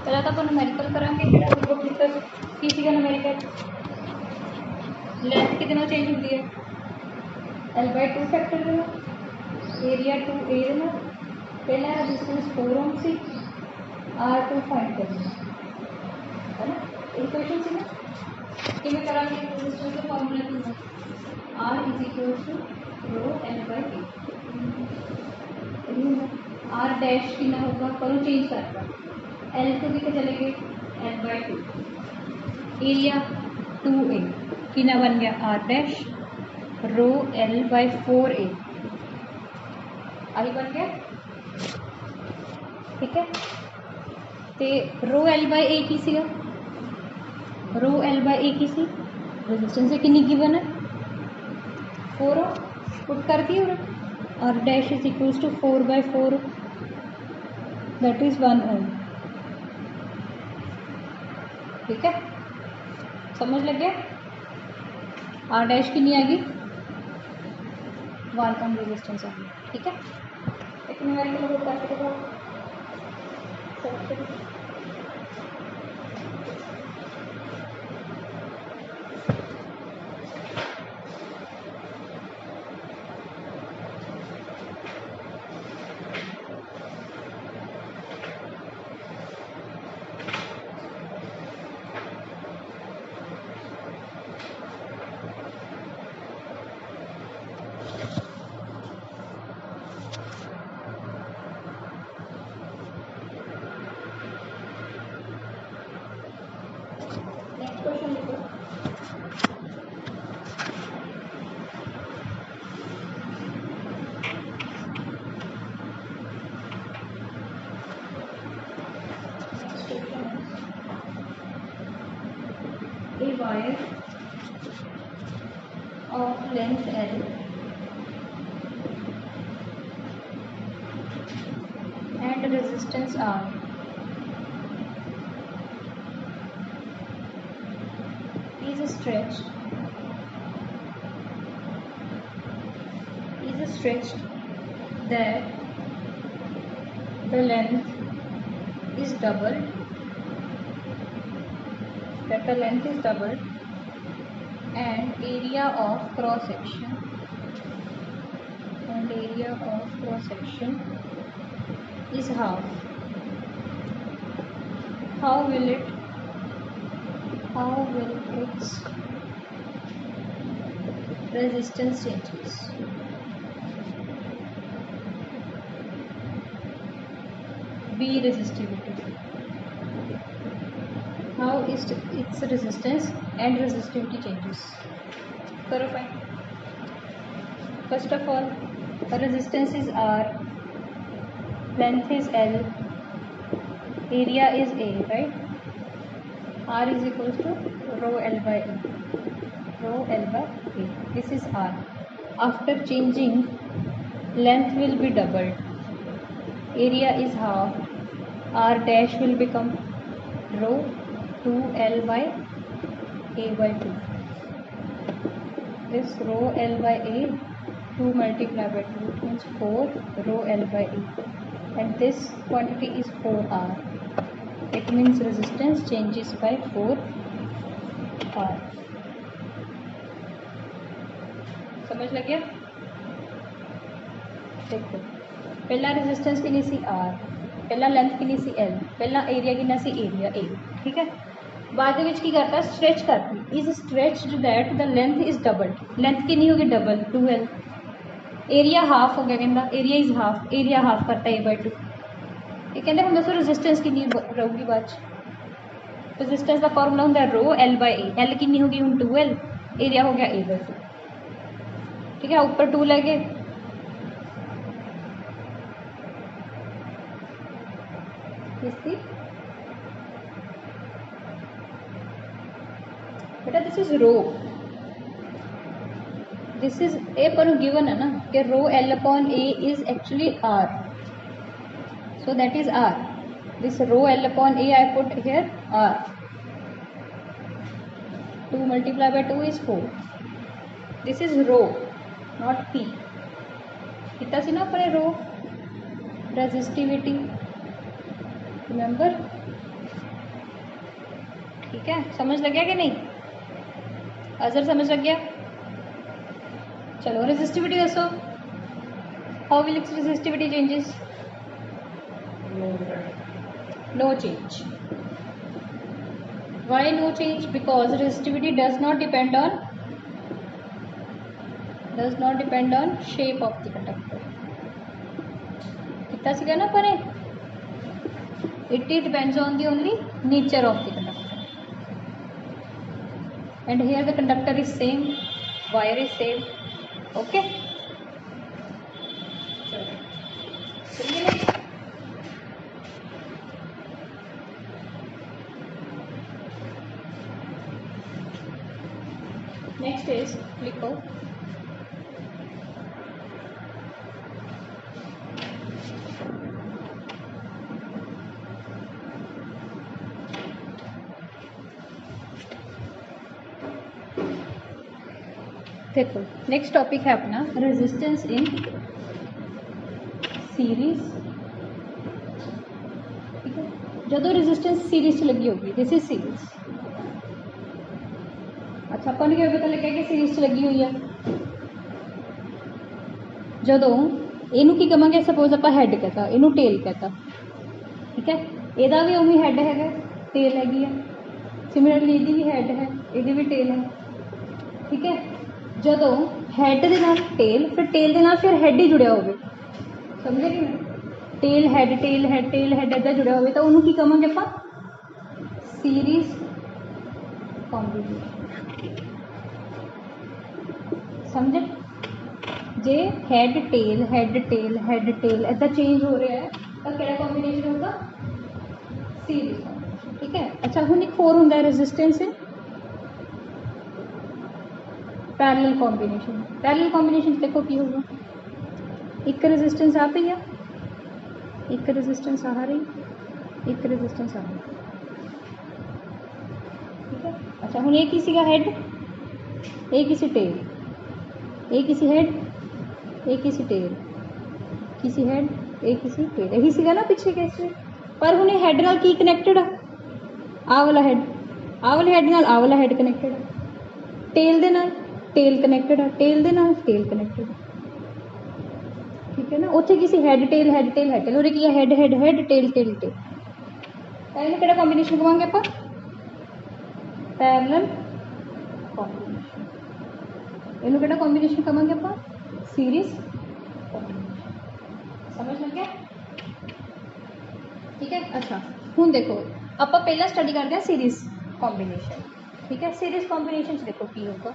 पहला तो अपन न्यूमेरिकल करांगे की सीगा न्यूमेरिकल लेंथ कितना चेंज होती है L/2 फैक्टर देना एरिया 2A देना पहला रेजिस्टेंस 4 ओम सी R2 फाइंड करना है ना इक्वेशन सी ना कि मैं करांगे रेजिस्टेंस का फार्मूला क्या है R = ρ L/A R डैश की ना होगा करो चेंज करना L को भी चले गए L/2 एरिया 2A की ना बन गया R डैश रो L/4A आई बन गया ठीक है तो रो L/A की सी रो L/A की सी रेजिस्टेंस कितनी गिवन है 4 पुट कर दी और R dash is equals to 4/4 that is 1 ohm ठीक है समझ लग गया R डैश की नहीं आएगी 1 ओम रेजिस्टेंस आएगी ठीक है एक न्यूमेरिकल लोग करके देखो नेक्स्ट क्वेश्चन लिखो a wire of length L and resistance R is stretched that the length is doubled and area of cross section is half. How will its resistance changes? B resistivity. How is its resistance and resistivity changes? करो fine first of all resistance is R length is L area is A right R is equals to rho L/A this is R after changing length will be doubled area is half R dash will become rho 2L/A/2 this rho L/A 2 multiplied by 2 means 4 rho L/A and this quantity is 4R it means resistance changes by 4R समझ लग गया देखो पहला resistance कितनी सी R पहला length कितनी सी L पहला area कितना सी एरिया A ठीक है बाद ਵਿੱਚ ਕੀ ਕਰਤਾ स्ट्रेच करती is stretched that the length is doubled length कितनी होगी डबल 2L एरिया हाफ हो गया कहता area is half area half करता A/2 ये कहते हम दसो रेजिस्टेंस कितनी रहूगी बाद रेजिस्टेंस का फार्मूला होंगे रो L/A L कितनी होगी हम 2L एरिया हो गया A/2 ठीक है ऊपर 2 लगे इसकी बेटा this is rho this is A पर गिवन है ना कि rho L/A is actually R so that is R this rho L/A I put here R 2 multiplied by 2 is 4 this is rho not P कितना सी ना अपने रो resistivity remember ठीक है, समझ लग गया कि नहीं? अजर समझ लग गया? चलो रेजिस्टिविटी दसो, how will its resistivity changes? No change. Why no change? Because resistivity does not depend on shape of the conductor. कितना सीखा ना अपने? It depends on the only nature of the conductor. And here the conductor is same, wire is same. Okay. चलिए next is लिखो देखो next topic है अपना resistance in series. ठीक है, जो रेजिस्टेंस सीरीज लगी होगी, दिस इज सीरीज. अच्छा अपन क्या पता लगे कि सीरीज लगी हुई है ਜਦੋਂ ਇਹਨੂੰ ਕੀ ਕਵਾਂਗੇ? ਸਪੋਜ਼ ਆਪਾਂ ਹੈਡ ਕਹਤਾ, ਇਹਨੂੰ ਟੇਲ ਕਹਤਾ. ਠੀਕ ਹੈ, ਇਹਦਾ ਵੀ ਉਵੇਂ ਹੈਡ ਹੈਗਾ, ਟੇਲ ਹੈਗੀ ਆ. ਸਿਮਿਲਰਲੀ ਇਹਦੀ ਵੀ ਹੈਡ ਹੈ, ਇਹਦੀ ਵੀ ਟੇਲ ਹੈ. ਠੀਕ ਹੈ, ਜਦੋਂ ਹੈਡ ਦੇ ਨਾਲ ਟੇਲ, ਫਿਰ ਟੇਲ ਦੇ ਨਾਲ ਫਿਰ ਹੈਡ ਹੀ ਜੁੜਿਆ ਹੋਵੇ, ਸਮਝੇ ਕਿ tail head tail head tail head ਇੱਦਾਂ ਜੁੜਿਆ ਹੋਵੇ ਤਾਂ ਉਹਨੂੰ ਕੀ ਕਵਾਂਗੇ ਆਪਾਂ? Series combination. समझे? जे हैड टेल ऐसा चेंज हो रहा है तो क्या कॉम्बिनेशन होगा? Series combination. ठीक है. अच्छा हुण एक होर हुंदा है resistance parallel combination. Parallel combination देखो की होगा? एक रेजिस्टेंस आ पई है, एक रेजिस्टेंस आ रही, एक रेजिस्टेंस आ रही. ठीक है. अच्छा हुण ये किसी का हेड, ये किसी टेल, ये किसी हेड, ये किसी टेल, किसी हेड, ये किसी टेल. यही सीगा ना पिछले केस में. पर हुण हेड नाल की कनैक्टेड है? आ वाला हेड, आ वाले हेड नाल आ वाला हेड कनैक्टेड है. टेल दे नाल टेल कनैक्टेड है, टेल दे नाल टेल कनैक्टेड है. ठीक है ना. उत्थे किसी head tail head tail head tail, उरे की head head head tail tail tail. इहनूं किहड़ा कॉम्बिनेशन कहांगे आपां? Parallel combination. इन्हों किहड़ा कॉम्बिनेशन कहांगे आपां? Series combination. समझ लग गया? ठीक है. अच्छा हुण देखो आपां पहला स्टडी करते हैं सीरीज कॉम्बिनेशन. ठीक है, सीरीज कॉम्बिनेशन देखो की होगा.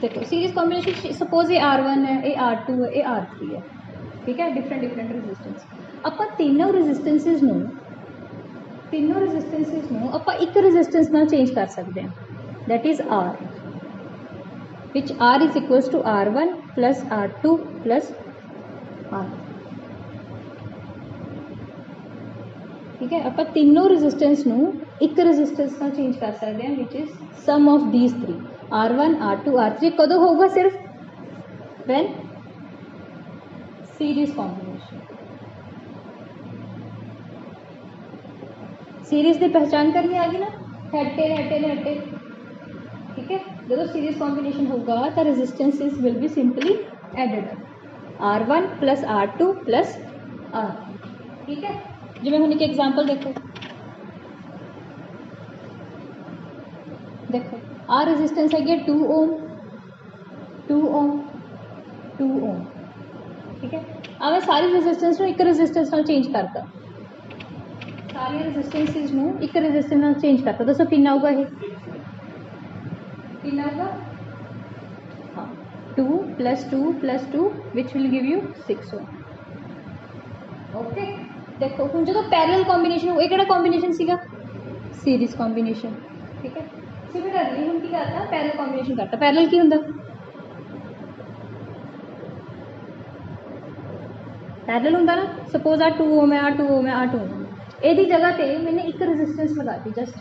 देखो सीरीज कॉम्बिनेशन सपोज ये R1 है, ये R2 है, ये R3 है. ठीक है, डिफरेंट डिफरेंट रेजिस्टेंस. आपां तीनों रेजिस्टेंसिस नूं ਆਪਾਂ ਇੱਕ ਰੈਜ਼ਿਸਟੈਂਸ ਨਾਲ ਚੇਂਜ ਕਰ ਸਕਦੇ ਹਾਂ, that is R, which R is equals to R1 plus R2 plus R. ठीक है, ਆਪਾਂ तीनों रेजिस्टेंस ਨੂੰ ਇੱਕ रेजिस्टेंस ਨਾਲ चेंज कर सकते हैं, which is sum of these three, R1 R2 R3. कदों होगा? सिर्फ when series combination. सीरीज की पहचान करनी आ गई ना, head tail head tail head tail. ठीक है, जो सीरीज कॉम्बिनेशन होगा तो resistances will be simply added, R1 plus R2 plus R. ठीक है, जिवें हुण एक एग्जाम्पल देखो, देखो आ रेजिस्टेंस है 2 ओम 2 ओम 2 ओम. ठीक है, आ मैं सारी रेजिस्टेंस को एक रेजिस्टेंस नाल चेंज करता, सारी रेजिस्टेंसिस नूं एक रेजिस्टेंस नाल चेंज करता. दसो कितना होगा? ये कितना होगा? हाँ 2 + 2 which will give you 6 ohm. Okay. देखो हुण जो पैरेलल कॉम्बिनेशन हो, ये किहड़ा कॉम्बिनेशन सीगा? Series combination. ठीक है, सिमिलरली हुण की करता? पैरेलल कॉम्बिनेशन करता. पैरेलल की हुंदा? पैरेलल हुंदा ना. सपोज आ 2 ओम है, आ 2 ओम है, आ 2 ओम. ਇਹਦੀ जगह पे मैंने एक रेजिस्टेंस लगा दी जस्ट,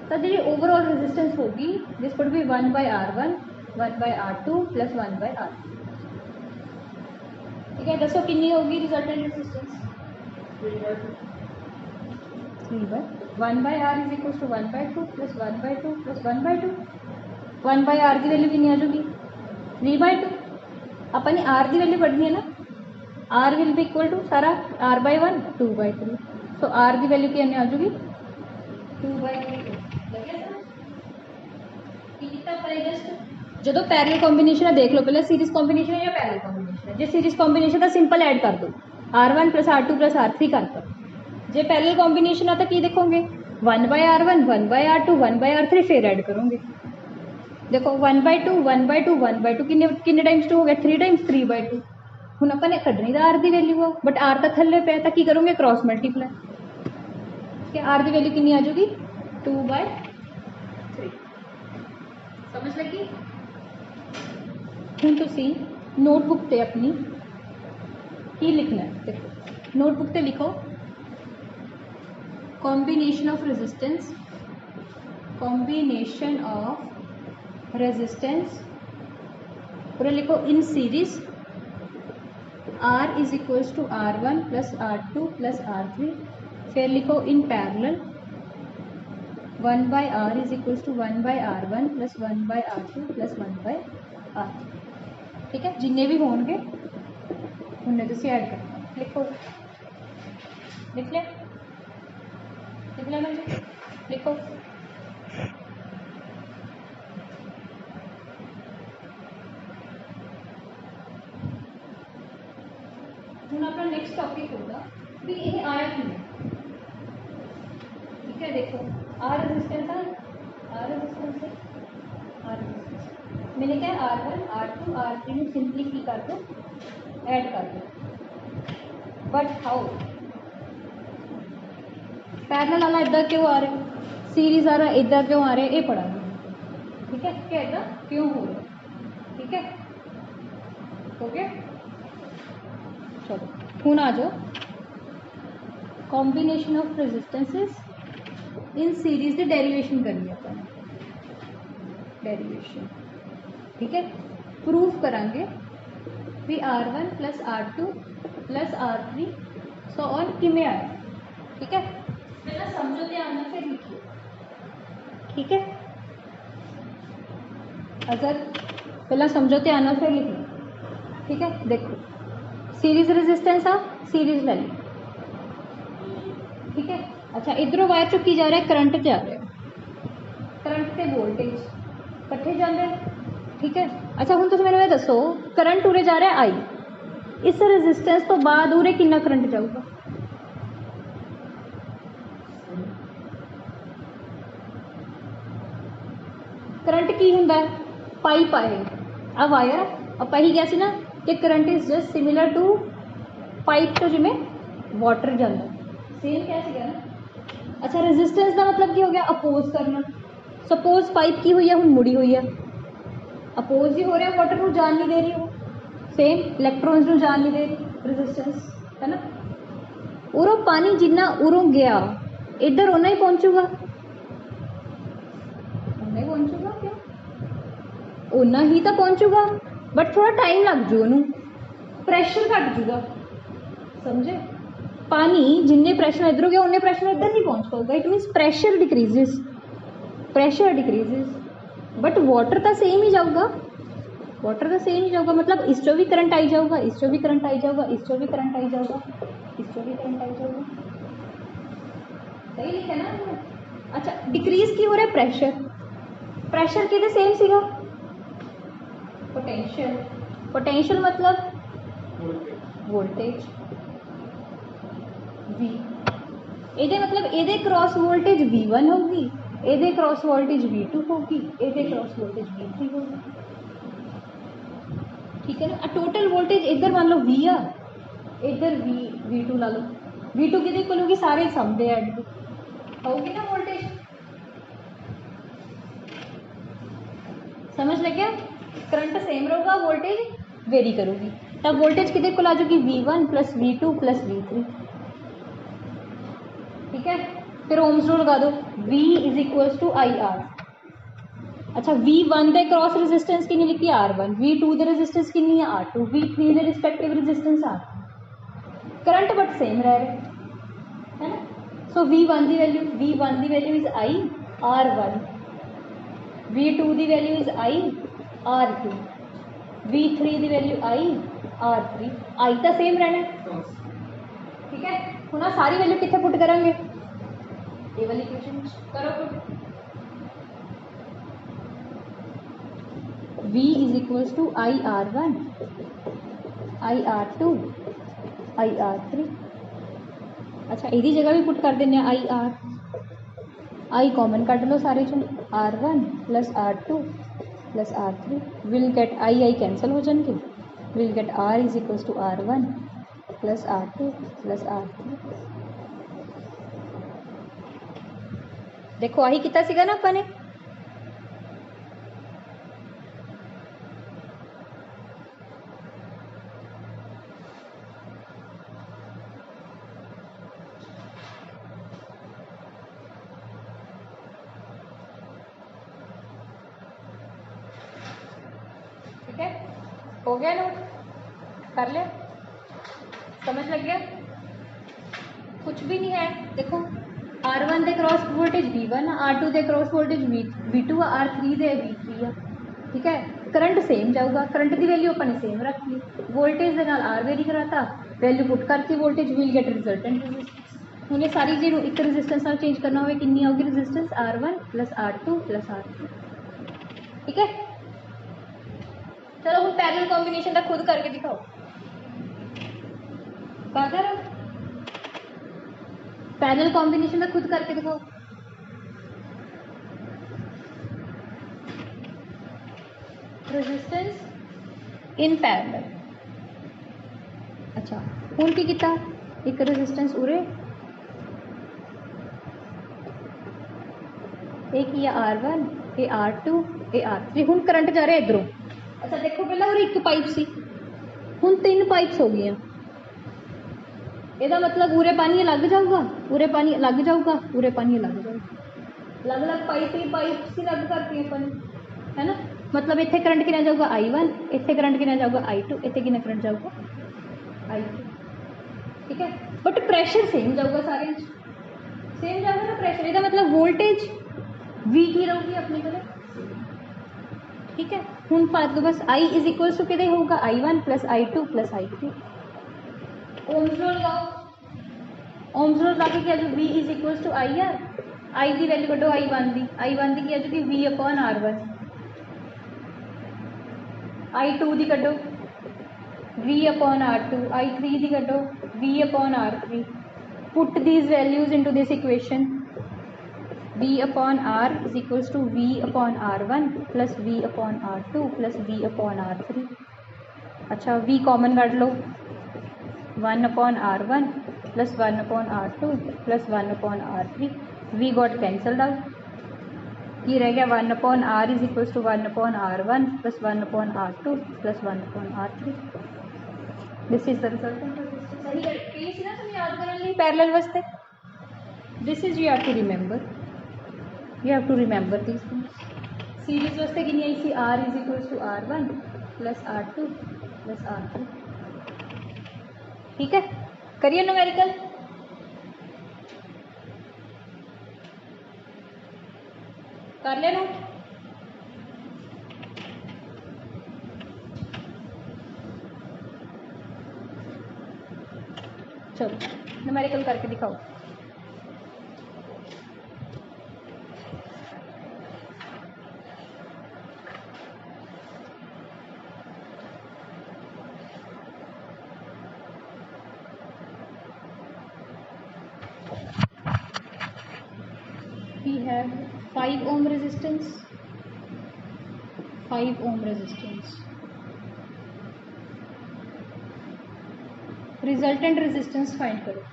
तो जी ओवरऑल रेजिस्टेंस होगी this would be 1/R1 1/R2 plus 1/R3. ठीक है, दसो कितनी होगी resultant resistance? 1/r is equal to 1/2 plus 1/2 plus 1/2 1/r की वैल्यू कितनी आ जाएगी 3/2 अपन ने r की वैल्यू पढ़नी है ना r will be equal to सारा r/1 2/3 सो r की वैल्यू कितनी आ जाएगी 2/3 जो पैरेलल कॉम्बीनेशन है देख लो पहले सीरीज कॉम्बीनेशन है या पैरेलल कॉम्बीनेशन है जो सीरीज कॉम्बीनेशन है सिंपल ऐड कर दो r1 plus r2 plus r3 कर दो जो पैरेलल कॉम्बीनेशन है तो की देखोगे 1/r1 1/r2 1/r3 फिर ऐड करोगे देखो 1/2 1/2 1/2 किन्ने टाइम्स 2 हो गया 3 टाइम्स 3/2 हुण अपन ने कढनी दा r की वैल्यू हो बट r तो थल्ले पे तो की करोगे क्रॉस मल्टीप्लाई कि r की वैल्यू कितनी आ जाएगी 2/3 समझ लगी हुण तुसी नोटबुक ते अपनी की लिखना है देखो नोटबुक ते लिखो कॉम्बिनेशन ऑफ रेजिस्टेंस पूरा लिखो in series r is equals to r1 plus r2 plus r3 फिर लिखो in parallel 1/r is equals to 1/r1 plus 1/r2 plus 1/r3 ठीक है जिन्ने भी होंगे उन्हें तुम ऐड करना लिखो लिख लिया मैं लिखो हूँ अपना नेक्स्ट टॉपिक होगा भी ये आया क्यों ठीक है देखो आर रेजिस्टेंस मैंने क्या R1 R2 R3 में सिंपली की कर दो ऐड कर दो बट हाउ पैरेलल वाला इधर क्यों आ रहा सीरीज आ रहा इधर क्यों आ रहा ये पढ़ा ठीक है क्या इधर क्यों हो रहा ठीक है ओके चलो हूँ आ जाओ combination of resistances in series की डेरिवेशन करनी अपन डेरिवेशन ठीक है प्रूफ करांगे भी R1 plus R2 plus R3 so on किमें आया ठीक है पहला समझो ध्यान में फिर लिखिए ठीक है अगर पहला समझो ध्यान में फिर लिखिए ठीक है देखो सीरीज रेजिस्टेंस आ सीरीज वैल्यू ठीक है अच्छा इधरों वायर चुकी जा रहा है करंट जा रहा है करंट से वोल्टेज कट्ठे जाते हैं ठीक है अच्छा हूँ तुम मैंने दसो करंट उरे जा रहा है आई इस रेजिस्टेंस तो बाद उरे कितना करंट जाऊगा करंट की हुंदा है पाइप आए आ वायर आप ही क्या ना कि current is just similar to pipe तो जिमें वाटर जाता सेम क्या ना अच्छा रेजिस्टेंस का मतलब की हो गया अपोज करना सपोज पाइप की हुई है हूँ मुड़ी हुई है अपोज ही हो रहा है वाटर को जान नहीं दे रही हो सेम इलैक्ट्रॉन्स को जान नहीं दे रही रेजिस्टेंस है ना उरों पानी जिन्ना उरों गया इधर उन्ना ही पहुंचूगा उन्ना ही पहुंचूगा क्या उन्ना ही तो पहुंचूगा बट थोड़ा टाइम लग जू ओनू प्रैशर घट जूगा समझे पानी जिन्ने प्रैशर इधरों गया उन्ने प्रैशर इधर नहीं पहुंच पाऊगा it means pressure decreases but water तो सेम ही जाऊगा मतलब इस चो भी करंट आई जाऊगा इस चो भी करंट आई जाऊगा इस चो भी करंट आई जाऊगा इस चो भी करंट आई जाऊगा सही लिखा ना अच्छा डिक्रीज की हो रहा है प्रेशर कितने सेम सीगा पोटेंशियल मतलब वोल्टेज V ਇਹਦੇ मतलब ਇਹਦੇ क्रॉस वोल्टेज V1 होगी ਇਹਦੇ क्रॉस वोल्टेज V2 होगी ਇਹਦੇ क्रॉस वोल्टेज V3 होगी ठीक है ना टोटल वोल्टेज इधर मान लो V आ इधर V2 ला लो V2 कितने को लोगी सारे सम दे ऐड होगी ना वोल्टेज समझ लग गया करंट सेम रहेगा वोल्टेज वेरी करूँगी तब वोल्टेज कितने को ला जाएगी V1 plus V2 plus V3 ठीक है फिर ओम्स रूल लगा दो V is equals to I R अच्छा V1 के क्रॉस रेजिस्टेंस कितनी लिखी R1 V2 के रेजिस्टेंस कितनी है R2 V3 के respective resistance R3 current but same रह रहे है ना सो V1 की value is I R1, V2 की value is I R2, V3 की वैल्यू I R3। I तो सेम रहना है, ठीक है। हम सारी वैल्यू कितने पुट करेंगे, ये वाली इक्वेशन करो put. V is equals to I R1, I R2, I R3। अच्छा यदी जगह भी पुट कर दें I R, I common cut लो सारे चो, R1 plus R2 plus R3 will get I cancel हो जाएंगे, will get R is equals to R1 plus R2 plus R3। देखो आही कितना सीगा ना अपने, ठीक है। हो गया नोट, कर लिया, समझ लग गया, कुछ भी नहीं है। देखो R1 के क्रॉस वोल्टेज V1, R2 के क्रॉस वोल्टेज V2, R3 के V3 है, ठीक है। करंट सेम जाऊगा, करंट की वैल्यू अपने सेम रख ली, वोल्टेज के नाल R वेरी कराता, वैल्यू पुट करती, voltage will get resultant resistance. हूँ सारी जो एक रेजिस्टेंस नाल चेंज करना हो कितनी आऊगी resistance, R1 plus R2 plus R3, ठीक है। चलो हम पैरेलल कॉम्बिनेशन का खुद करके दिखाओ, कर पैरेलल कॉम्बिनेशन का खुद करके दिखाओ। रेजिस्टेंस इन पैरेलल, अच्छा हूँ की किया, एक रेजिस्टेंस उरे, एक ही R1, ये R2, ये R3। हूँ करंट जा रहा है इधरों, अच्छा देखो पहला उरे एक पाइप सी, हूँ 3 पाइप्स हो गई, यदा मतलब उरे पानी लग जाऊगा, उरे पानी लग जाऊगा, उरे पानी लग जाऊगा, अलग अलग पाइप सी लग करती अपन, है ना। मतलब इतने करंट कितना जाऊगा I1, इतने करंट कितना जाऊगा I2, इतने कितना करंट जाऊगा I2, ठीक है। बट प्रेशर सेम जाऊगा, सारे सेम जाऊगा ना प्रेशर, यदा मतलब वोल्टेज V की रहूगी अपने को, ठीक है। हूँ बात लो बस I इज इक्वल्स टू कि होगा I1 plus I2 plus I3। Ohm's law लगाओ, ओम्स लॉ लगा के क्या जो V is equals to IR, I की वैल्यू कटो I1 की क्या जो V अपॉन R1, I2 की कटो V अपॉन R2, I3 की कटो V upon R3। Put these values into this equation, V upon R is equals to V upon R1 plus V upon R2 plus V upon R3। अच्छा V common काट लो, 1 upon R1 plus 1 upon R2 plus 1 upon R3, V got cancelled out. ये रह गया 1 upon R is equals to 1 upon R1 plus 1 upon R2 plus 1 upon R3। This is the resultant. सही है ना, तुम याद करने लिए पैरेलल वास्ते, this is you have to remember, you have to remember this things. Series वास्ते कितनी I see, R is equals to R1 plus R2 plus R3, ठीक है। करिए न्यूमेरिकल, कर ले नोट, चलो न्यूमेरिकल करके दिखाओ। We have 5 ohm resistance, 5 ohm resistance, resultant resistance find करो।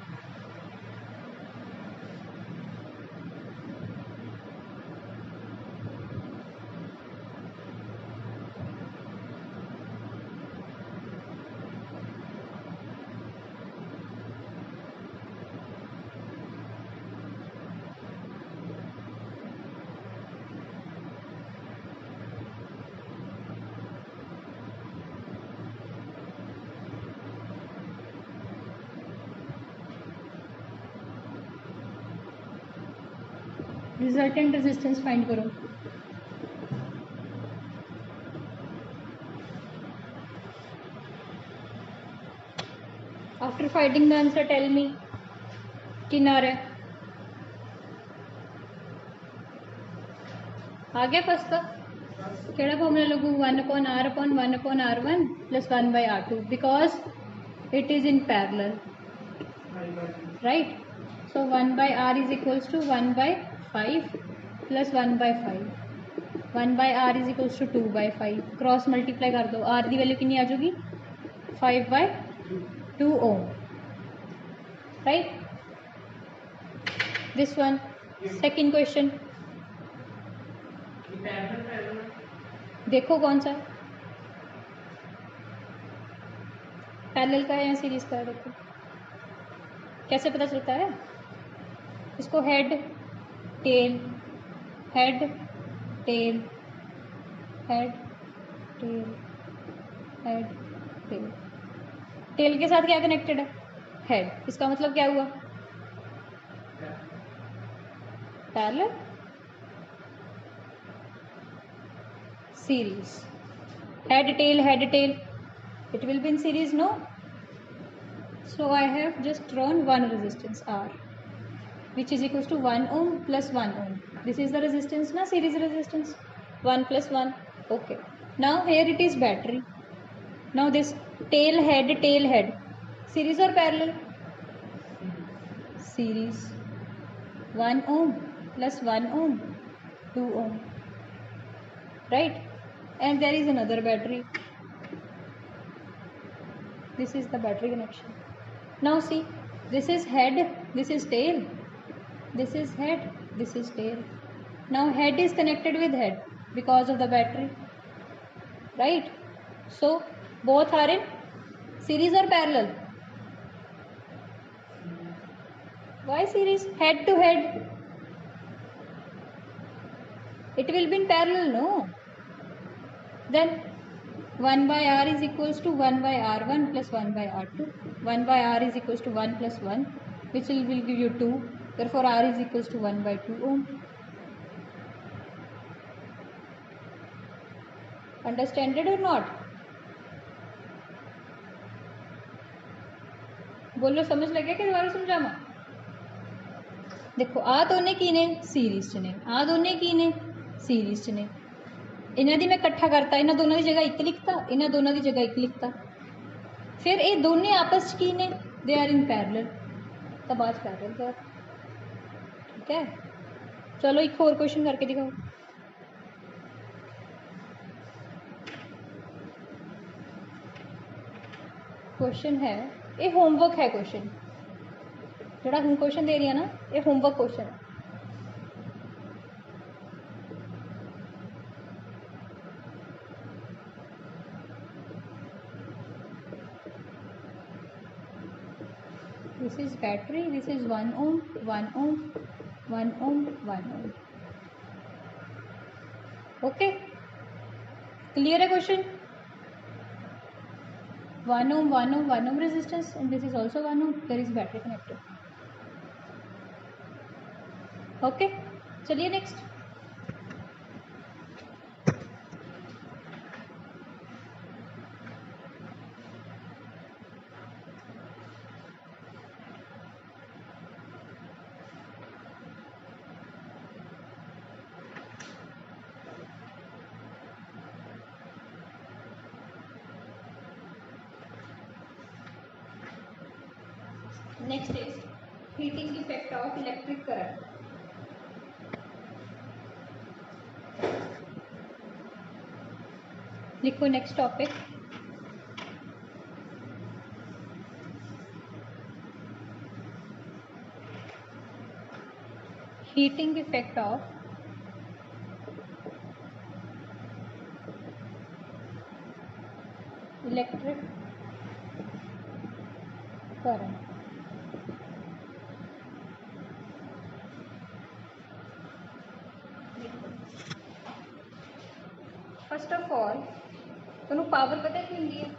रिजल्टेंट रेजिस्टेंस फाइंड करो। After finding the answer tell me किन आ रहा है। आ गया फर्स्ट का केड़ा फॉर्मूला लगू 1/r/1/r1 plus 1/r2 because it is in parallel right. So 1/r is equals to 1/5 plus 1/5 1/r is equals to 2/5 cross multiply कर दो r की वैल्यू कितनी आ जाएगी 5/2 ohm right. This one second question देखो कौन सा पैरेलल का है या सीरीज का है। देखो कैसे पता चलता है इसको head tail head tail head tail head tail tail के साथ क्या कनेक्टेड है हेड। इसका मतलब क्या हुआ parallel series head tail it will be in series no। so I have just drawn one resistance R which is equals to 1 ohm plus 1 ohm। this is the resistance na series resistance 1 plus 1 okay। now here it is battery। now this tail head series or parallel series 1 ohm plus 1 ohm 2 ohm right। and there is another battery this is the battery connection। now see this is head this is tail this is head this is tail। now head is connected with head because of the battery right। so both are in series or parallel why series head to head it will be in parallel no। then 1/r is equals to 1/r1 plus 1/r2 1/r is equals to 1 plus 1 which will give you 2 therefore r is equals to 1/2 ohm। understand it or not बोलो समझ लगे कि दोबारा समझावा। देखो आ दोने की ने सीरीज च ने आ दोने की ने सीरीज च ने इन्हां दी मैं इकट्ठा करता इन्हां दोनों की जगह एक लिखता इन्हां दोनों की जगह एक लिखता फिर ये दोनों आपस की ने दे आर इन पैरेलल तो बाद पैरेलल कर ठीक है। चलो एक और क्वेश्चन करके दिखाओ। क्वेश्चन है ये होमवर्क है क्वेश्चन जोड़ा हम क्वेश्चन दे रही है ना ये होमवर्क क्वेश्चन है। this is battery this is 1 ohm 1 ohm 1 ohm 1 ohm okay clear है question 1 ohm 1 ohm 1 ohm resistance and this is also 1 ohm there is battery connected okay। चलिए next next is heating effect of electric current. लिखो next topic heating effect of electric current. First of all तुहानू power पता की होंगी है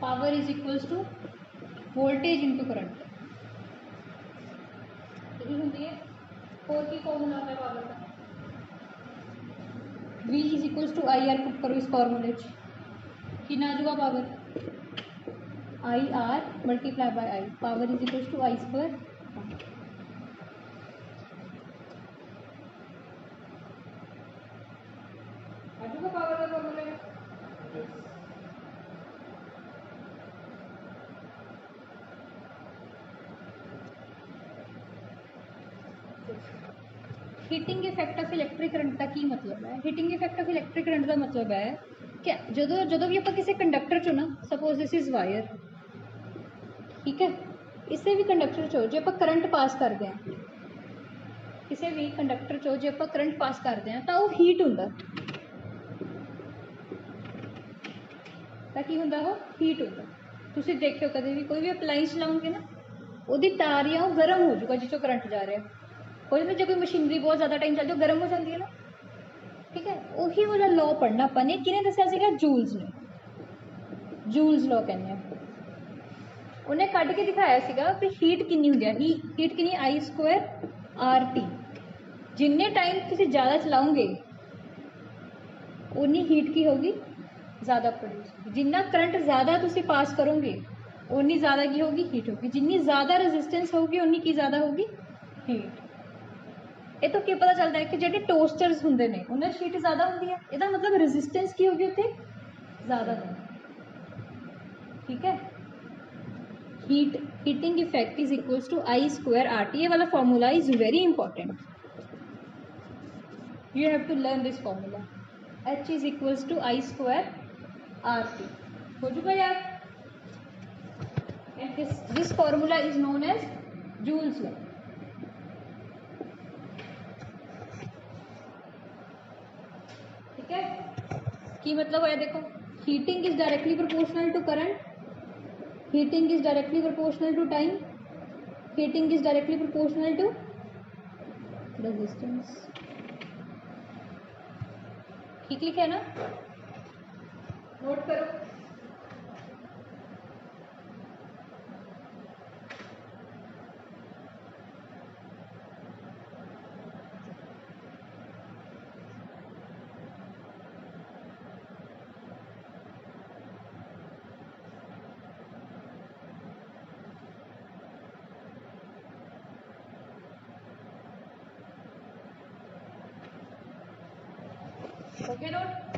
power is equals to voltage into current, यही होती है 4 की फॉर्मूला है पावर का। V is equals to I R, put करो इस फॉर्मूले कि ना जुआ power I R multiply by I, power is equals to I square. आजूगा पावर का फॉर्मूला है। Heating effect of electric current का की मतलब है? Heating effect of electric current का मतलब है कि जो भी आप किसी कंडक्टर चो ना, सपोज दिस इज वायर, ठीक है, इसे भी कंडक्टर चो जो आप करंट पास करते हैं, किसी भी कंडक्टर चो जो आप करंट पास करते हैं तो वो हीट होंगे, की होंगे वो हीट होंगे। तुम देखो कभी भी कोई भी अप्लाइंस चलाओगे ना, वो तार या गर्म हो जाऊगा जिसों करंट जा रहा है। कोई भी जो कोई मशीनरी बहुत ज़्यादा टाइम चलती है गर्म हो जाती है ना, ठीक है। उही वाला लॉ पढ़ना अपने किने दसिया सीगा? जूल्स ने, जूल्स लॉ कहने उन्हें कढ़ के दिखाया सीगा भी हीट कितनी होंगी, हीट कितनी आई स्क्वायर आर टी। जिन्ने टाइम तुम ज़्यादा चलाओगे उन्नी हीट की होगी ज़्यादा प्रोड्यूस होगी। जिन्ना करंट ज़्यादा तुम पास करोगे उन्नी ज़्यादा की होगी हीट होगी। जिन्नी ज़्यादा रेजिस्टेंस होगी उन्नी की ज़्यादा होगी हीट। ये तो क्या पता चलता है कि जो टोस्टर्स होंगे ने उन्हें हीट ज़्यादा होंगी है, इसका मतलब रेजिस्टेंस की होगी उत्ते ज़्यादा होगी, ठीक है। Heating effect is equals to I square R T. ये वाला formula is very important, you have to learn this formula. H is equals to I square R T, हो चुका यार। And this formula is known as Joule's law. ठीक है, की मतलब है देखो, heating is directly proportional to current, heating is directly proportional to time, heating is directly proportional to resistance. ठीक लिखा है ना, नोट करो। ओके नोट,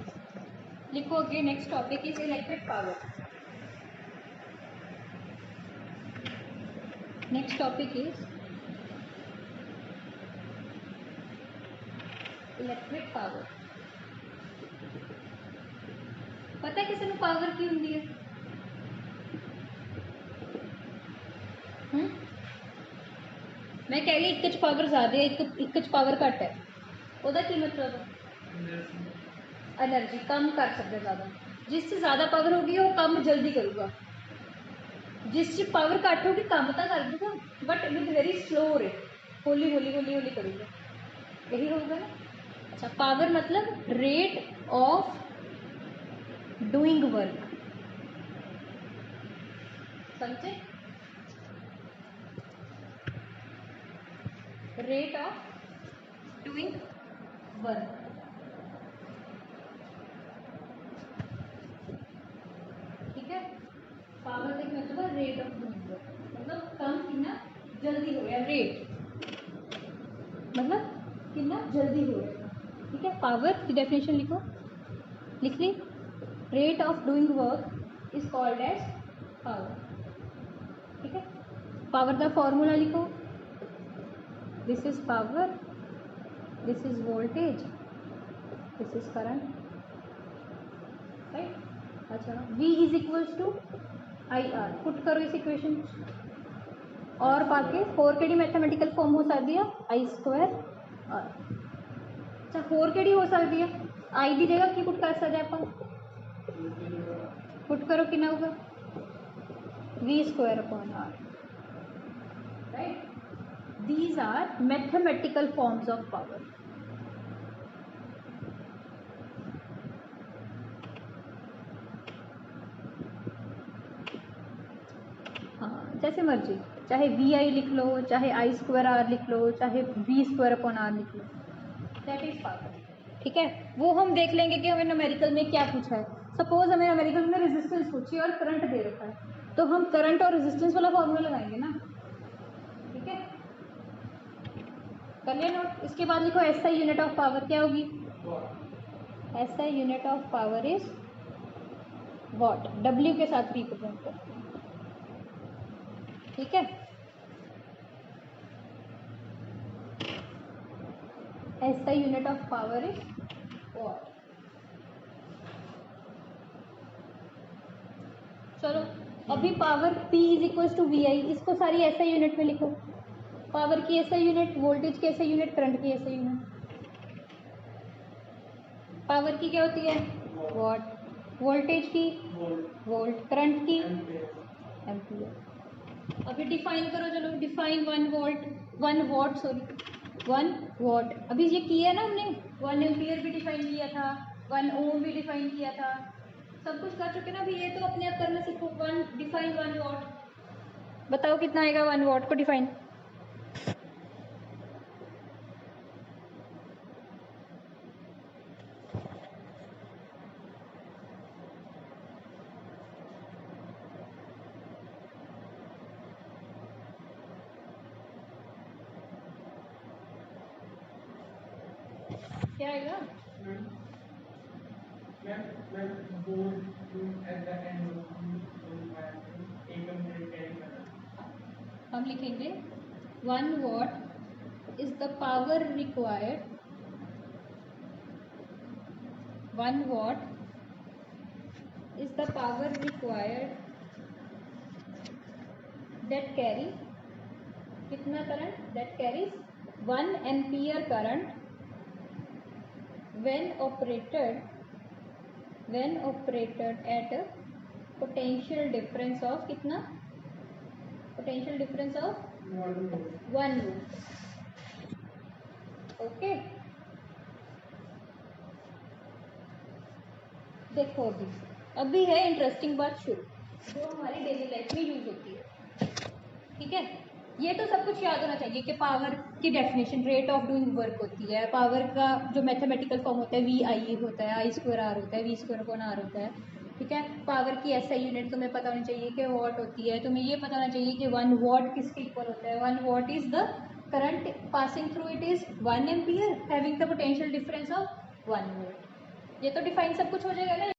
लिखो अगे। Next topic is electric power. Next topic is electric power. पता है किसी को पावर की होंगी है? मैं कह रही एक पावर ज्यादा है, एक पावर घट है, ਉਹਦਾ की मतलब है? एनर्जी कम कर सकते ज़्यादा। जिस ज़्यादा पावर होगी वो कम जल्दी करूँगा, जिस पावर घट होगी कम तो कर दूंगा but with very slow rate, हौली हौली हौली हौली करूँगा, यही होगा ना। अच्छा, पावर मतलब रेट ऑफ डूइंग वर्क, समझे? रेट ऑफ डूइंग वर्क, ठीक है। पावर का मतलब रेट ऑफ डूइंग वर्क, मतलब कम कितना जल्दी हो गया, रेट मतलब कितना जल्दी हो गया, ठीक है। पावर की डेफिनेशन लिखो, लिख ली। Rate of doing work is called as power, ठीक है। पावर का फॉर्मूला लिखो, this is power, this is voltage, this is current, right. अच्छा, V is equals to I R, put करो इस इक्वेशन और बाकी होर केड़ी मैथमेटिकल फॉर्म हो सकती है? आई स्क्वायर आर। अच्छा, होर केड़ी हो सकती है? आई की जगह की पुट कर सकते हैं आप? पुट करो कि होगा V square upon R, right. These are mathematical forms of power. हाँ, जैसे मर्जी, चाहे वी आई लिख लो, चाहे आई स्क्वायर आर लिख लो, चाहे वी स्क्वायर अपॉन आर लिख लो, दैट इज पावर। ठीक है, वो हम देख लेंगे कि हमें न्यूमेरिकल में क्या पूछा है। सपोज हमें न्यूमेरिकल में रेजिस्टेंस पूछी है और करंट दे रखा है, तो हम करंट और रेजिस्टेंस वाला फॉर्मूला लगाएंगे ना। ठीक है, कर लिया नोट। इसके बाद लिखो S I unit of power क्या होगी। S I unit of power is watt, W के साथ रिप्रेजेंट करते हैं। ठीक है, S I unit of power is watt. चलो अभी power P is equal to V I, इसको सारी एस आई यूनिट में लिखो। पावर की एस आई यूनिट, वोल्टेज की एस आई यूनिट, करंट की एस आई यूनिट। पावर की क्या होती है वॉट, वोल्टेज की वोल्ट, करंट की एम्पीयर। अभी डिफाइन करो, चलो डिफाइन 1 वॉट। अभी ये किया ना हमने, 1 एम्पीयर भी डिफाइन किया था, 1 ओम भी डिफाइन किया था, सब कुछ कर चुके ना। अभी ये तो अपने आप करना सीखो। 1 वॉट, बताओ कितना आएगा 1 वॉट को डिफाइन। क्या आएगा, हम लिखेंगे 1 what is the power required, 1 watt is the power required that carry, कितना current, that carries 1 ampere current when operated at a potential difference of कितना, potential difference of 1 volt। Okay, देखो अभी है इंटरेस्टिंग बात शुरू, जो हमारी डेली लाइफ में यूज होती है। ठीक है, ये तो सब कुछ याद होना चाहिए कि पावर की definition rate of doing work होती है। पावर का जो मैथमेटिकल फॉर्म होता है वी आई होता है, आई स्क्वायर आर होता है, वी स्क्वायर अपॉन आर होता है। ठीक है, पावर की एस आई यूनिट तुम्हें पता होनी चाहिए कि वॉट होती है। तुम्हें ये पता होना चाहिए कि 1 वॉट किसके इक्वल होता है। 1 what is the current passing through it is 1 ampere having the potential difference of 1 volt. ये तो डिफाइन सब कुछ हो जाएगा ना।